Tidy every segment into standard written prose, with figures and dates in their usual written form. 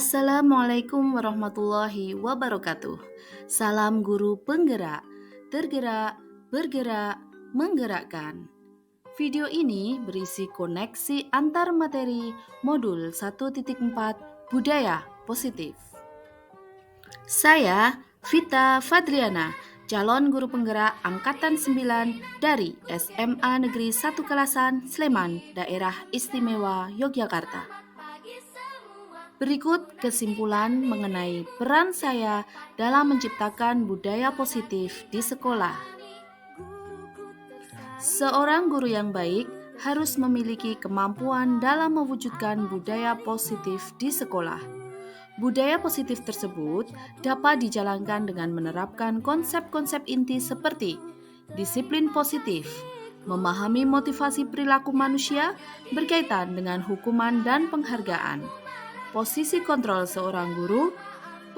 Assalamualaikum warahmatullahi wabarakatuh. Salam guru penggerak, tergerak, bergerak, menggerakkan. Video ini berisi koneksi antar materi modul 1.4 Budaya Positif. Saya Vita Fadriana, calon guru penggerak Angkatan 9 dari SMA Negeri 1 Kalasan, Sleman, Daerah Istimewa Yogyakarta. Berikut kesimpulan mengenai peran saya dalam menciptakan budaya positif di sekolah. Seorang guru yang baik harus memiliki kemampuan dalam mewujudkan budaya positif di sekolah. Budaya positif tersebut dapat dijalankan dengan menerapkan konsep-konsep inti seperti disiplin positif, memahami motivasi perilaku manusia berkaitan dengan hukuman dan penghargaan, posisi kontrol seorang guru,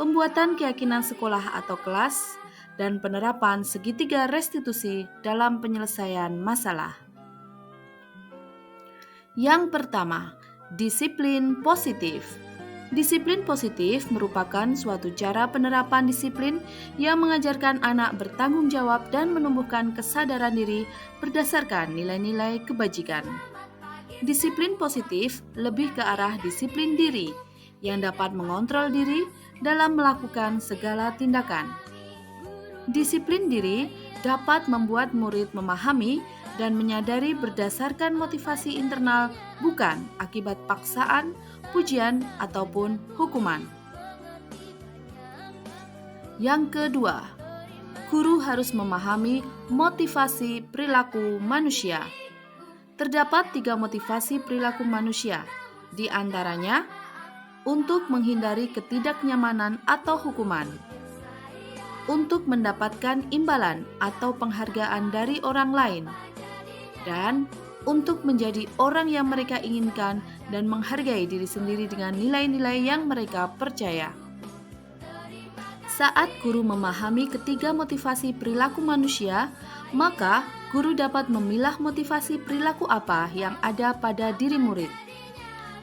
pembuatan keyakinan sekolah atau kelas, dan penerapan segitiga restitusi dalam penyelesaian masalah. Yang pertama, disiplin positif. Disiplin positif merupakan suatu cara penerapan disiplin yang mengajarkan anak bertanggung jawab dan menumbuhkan kesadaran diri berdasarkan nilai-nilai kebajikan. Disiplin positif lebih ke arah disiplin diri yang dapat mengontrol diri dalam melakukan segala tindakan. Disiplin diri dapat membuat murid memahami dan menyadari berdasarkan motivasi internal, bukan akibat paksaan, pujian, ataupun hukuman. Yang kedua, guru harus memahami motivasi perilaku manusia. Terdapat 3 motivasi perilaku manusia, di antaranya untuk menghindari ketidaknyamanan atau hukuman, untuk mendapatkan imbalan atau penghargaan dari orang lain, dan untuk menjadi orang yang mereka inginkan dan menghargai diri sendiri dengan nilai-nilai yang mereka percaya. Saat guru memahami ketiga motivasi perilaku manusia, maka guru dapat memilah motivasi perilaku apa yang ada pada diri murid.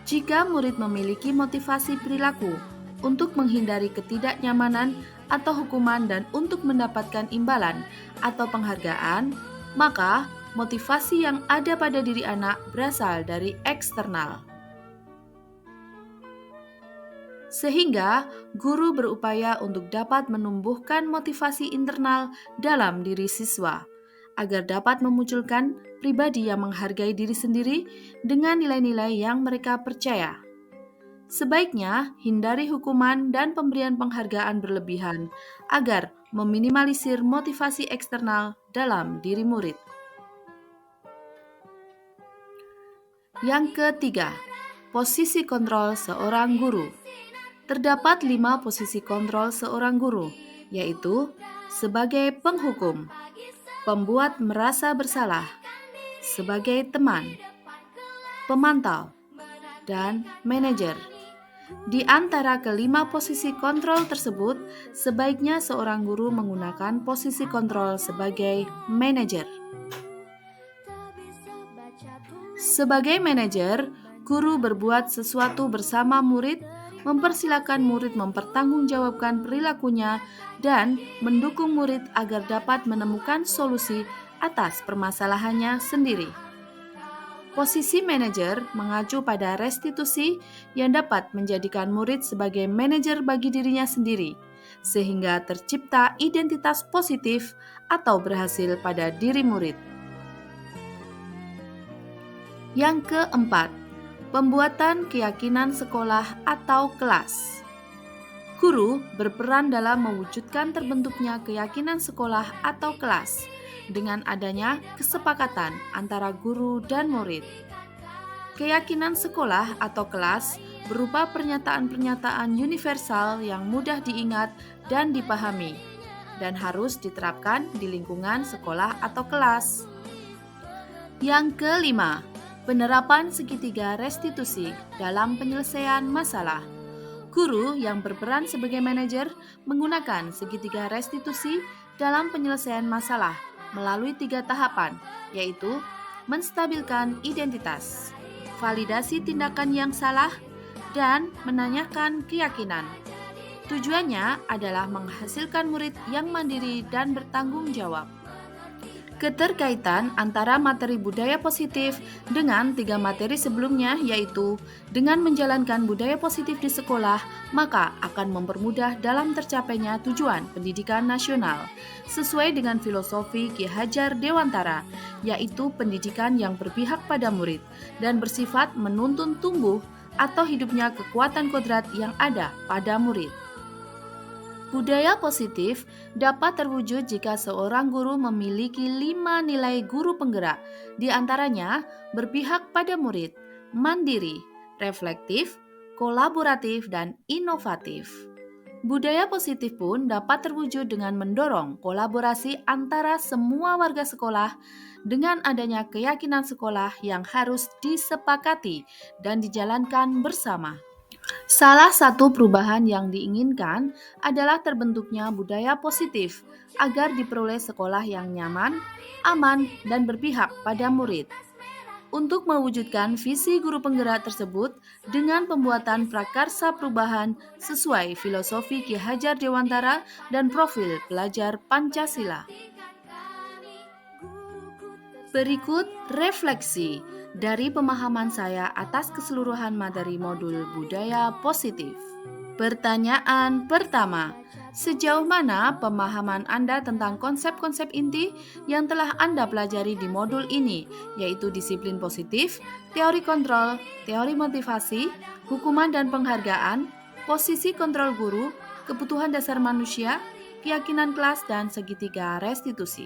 Jika murid memiliki motivasi perilaku untuk menghindari ketidaknyamanan atau hukuman dan untuk mendapatkan imbalan atau penghargaan, maka motivasi yang ada pada diri anak berasal dari eksternal. Sehingga guru berupaya untuk dapat menumbuhkan motivasi internal dalam diri siswa, agar dapat memunculkan pribadi yang menghargai diri sendiri dengan nilai-nilai yang mereka percaya. Sebaiknya hindari hukuman dan pemberian penghargaan berlebihan agar meminimalisir motivasi eksternal dalam diri murid. Yang ketiga, posisi kontrol seorang guru. Terdapat 5 posisi kontrol seorang guru, yaitu sebagai penghukum, pembuat merasa bersalah, sebagai teman, pemantau, dan manajer. Di antara kelima posisi kontrol tersebut, sebaiknya seorang guru menggunakan posisi kontrol sebagai manajer. Sebagai manajer, guru berbuat sesuatu bersama murid, mempersilakan murid mempertanggungjawabkan perilakunya, dan mendukung murid agar dapat menemukan solusi atas permasalahannya sendiri. Posisi manajer mengacu pada restitusi yang dapat menjadikan murid sebagai manajer bagi dirinya sendiri, sehingga tercipta identitas positif atau berhasil pada diri murid. Yang keempat, pembuatan keyakinan sekolah atau kelas. Guru berperan dalam mewujudkan terbentuknya keyakinan sekolah atau kelas dengan adanya kesepakatan antara guru dan murid. Keyakinan sekolah atau kelas berupa pernyataan-pernyataan universal yang mudah diingat dan dipahami, dan harus diterapkan di lingkungan sekolah atau kelas. Yang kelima, penerapan segitiga restitusi dalam penyelesaian masalah. Guru yang berperan sebagai manajer menggunakan segitiga restitusi dalam penyelesaian masalah melalui 3 tahapan, yaitu menstabilkan identitas, validasi tindakan yang salah, dan menanyakan keyakinan. Tujuannya adalah menghasilkan murid yang mandiri dan bertanggung jawab. Keterkaitan antara materi budaya positif dengan 3 materi sebelumnya, yaitu dengan menjalankan budaya positif di sekolah, maka akan mempermudah dalam tercapainya tujuan pendidikan nasional sesuai dengan filosofi Ki Hajar Dewantara, yaitu pendidikan yang berpihak pada murid dan bersifat menuntun tumbuh atau hidupnya kekuatan kodrat yang ada pada murid. Budaya positif dapat terwujud jika seorang guru memiliki 5 nilai guru penggerak, di antaranya berpihak pada murid, mandiri, reflektif, kolaboratif, dan inovatif. Budaya positif pun dapat terwujud dengan mendorong kolaborasi antara semua warga sekolah dengan adanya keyakinan sekolah yang harus disepakati dan dijalankan bersama. Salah satu perubahan yang diinginkan adalah terbentuknya budaya positif agar diperoleh sekolah yang nyaman, aman, dan berpihak pada murid. Untuk mewujudkan visi guru penggerak tersebut dengan pembuatan prakarsa perubahan sesuai filosofi Ki Hajar Dewantara dan profil pelajar Pancasila. Berikut refleksi dari pemahaman saya atas keseluruhan materi modul budaya positif. Pertanyaan pertama, sejauh mana pemahaman Anda tentang konsep-konsep inti yang telah Anda pelajari di modul ini, yaitu disiplin positif, teori kontrol, teori motivasi, hukuman dan penghargaan, posisi kontrol guru, kebutuhan dasar manusia, keyakinan kelas, dan segitiga restitusi?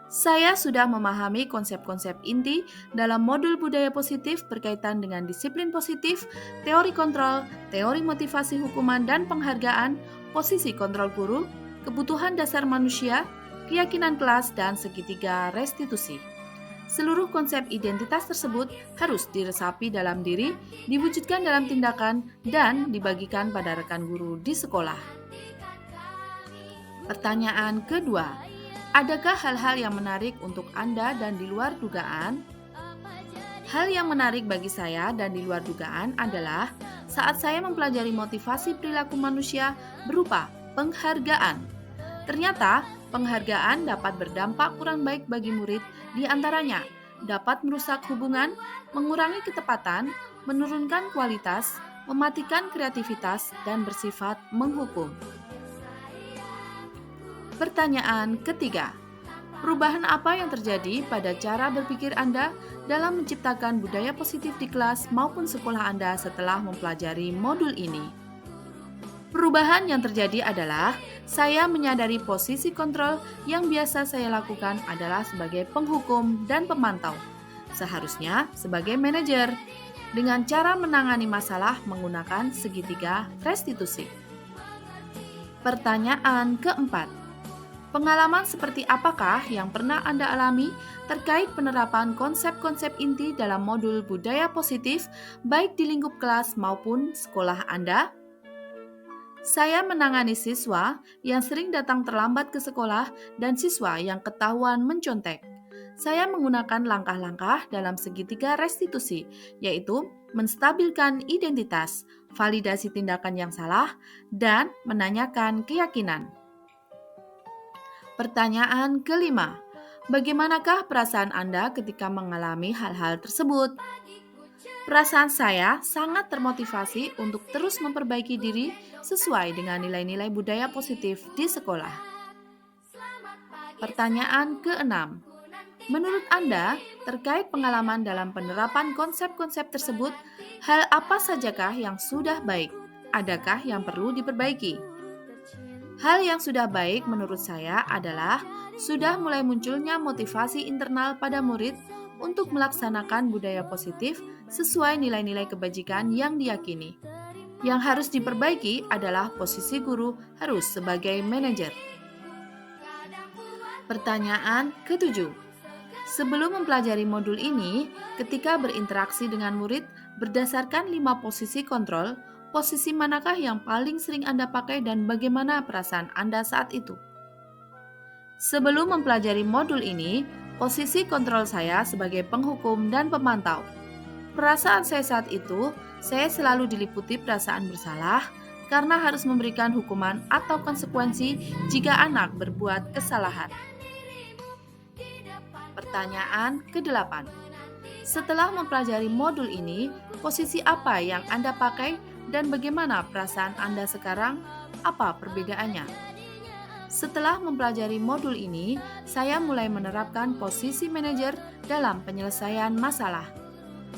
Saya sudah memahami konsep-konsep inti dalam modul budaya positif berkaitan dengan disiplin positif, teori kontrol, teori motivasi hukuman dan penghargaan, posisi kontrol guru, kebutuhan dasar manusia, keyakinan kelas, dan segitiga restitusi. Seluruh konsep identitas tersebut harus diresapi dalam diri, diwujudkan dalam tindakan, dan dibagikan pada rekan guru di sekolah. Pertanyaan kedua, adakah hal-hal yang menarik untuk Anda dan di luar dugaan? Hal yang menarik bagi saya dan di luar dugaan adalah saat saya mempelajari motivasi perilaku manusia berupa penghargaan. Ternyata, penghargaan dapat berdampak kurang baik bagi murid, di antaranya dapat merusak hubungan, mengurangi ketepatan, menurunkan kualitas, mematikan kreativitas, dan bersifat menghukum. Pertanyaan ketiga, perubahan apa yang terjadi pada cara berpikir Anda dalam menciptakan budaya positif di kelas maupun sekolah Anda setelah mempelajari modul ini? Perubahan yang terjadi adalah saya menyadari posisi kontrol yang biasa saya lakukan adalah sebagai penghukum dan pemantau, seharusnya sebagai manajer, dengan cara menangani masalah menggunakan segitiga restitusi. Pertanyaan keempat, pengalaman seperti apakah yang pernah Anda alami terkait penerapan konsep-konsep inti dalam modul budaya positif baik di lingkup kelas maupun sekolah Anda? Saya menangani siswa yang sering datang terlambat ke sekolah dan siswa yang ketahuan mencontek. Saya menggunakan langkah-langkah dalam segitiga restitusi, yaitu menstabilkan identitas, validasi tindakan yang salah, dan menanyakan keyakinan. Pertanyaan kelima, bagaimanakah perasaan Anda ketika mengalami hal-hal tersebut? Perasaan saya sangat termotivasi untuk terus memperbaiki diri sesuai dengan nilai-nilai budaya positif di sekolah. Pertanyaan keenam, menurut Anda terkait pengalaman dalam penerapan konsep-konsep tersebut, hal apa sajakah yang sudah baik? Adakah yang perlu diperbaiki? Hal yang sudah baik menurut saya adalah sudah mulai munculnya motivasi internal pada murid untuk melaksanakan budaya positif sesuai nilai-nilai kebajikan yang diyakini. Yang harus diperbaiki adalah posisi guru harus sebagai manajer. Pertanyaan ketujuh, sebelum mempelajari modul ini, ketika berinteraksi dengan murid berdasarkan 5 posisi kontrol, posisi manakah yang paling sering Anda pakai dan bagaimana perasaan Anda saat itu? Sebelum mempelajari modul ini, posisi kontrol saya sebagai penghukum dan pemantau. Perasaan saya saat itu, saya selalu diliputi perasaan bersalah karena harus memberikan hukuman atau konsekuensi jika anak berbuat kesalahan. Pertanyaan ke-8. Setelah mempelajari modul ini, posisi apa yang Anda pakai dan bagaimana perasaan Anda sekarang? Apa perbedaannya? Setelah mempelajari modul ini, saya mulai menerapkan posisi manajer dalam penyelesaian masalah.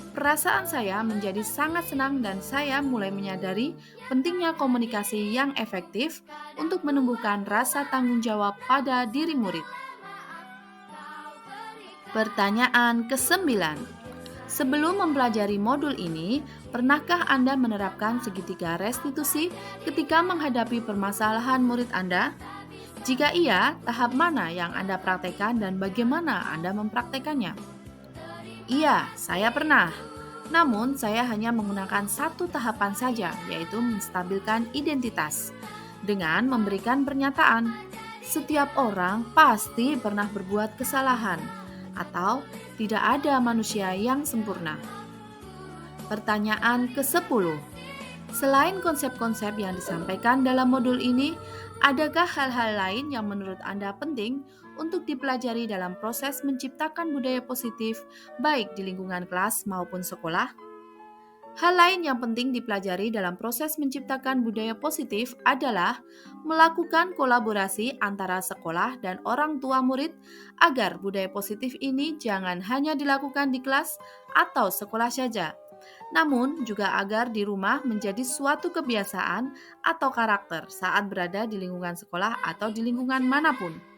Perasaan saya menjadi sangat senang dan saya mulai menyadari pentingnya komunikasi yang efektif untuk menumbuhkan rasa tanggung jawab pada diri murid. Pertanyaan ke-9. Sebelum mempelajari modul ini, pernahkah Anda menerapkan segitiga restitusi ketika menghadapi permasalahan murid Anda? Jika iya, tahap mana yang Anda praktekkan dan bagaimana Anda mempraktekannya? Iya, saya pernah. Namun, saya hanya menggunakan satu tahapan saja, yaitu menstabilkan identitas. Dengan memberikan pernyataan, setiap orang pasti pernah berbuat kesalahan, atau tidak ada manusia yang sempurna. Pertanyaan ke-10. Selain konsep-konsep yang disampaikan dalam modul ini, adakah hal-hal lain yang menurut Anda penting untuk dipelajari dalam proses menciptakan budaya positif, baik di lingkungan kelas maupun sekolah? Hal lain yang penting dipelajari dalam proses menciptakan budaya positif adalah melakukan kolaborasi antara sekolah dan orang tua murid agar budaya positif ini jangan hanya dilakukan di kelas atau sekolah saja, namun juga agar di rumah menjadi suatu kebiasaan atau karakter saat berada di lingkungan sekolah atau di lingkungan manapun.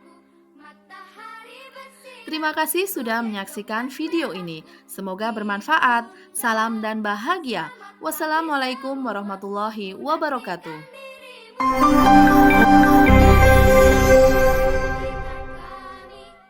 Terima kasih sudah menyaksikan video ini. Semoga bermanfaat. Salam dan bahagia. Wassalamualaikum warahmatullahi wabarakatuh.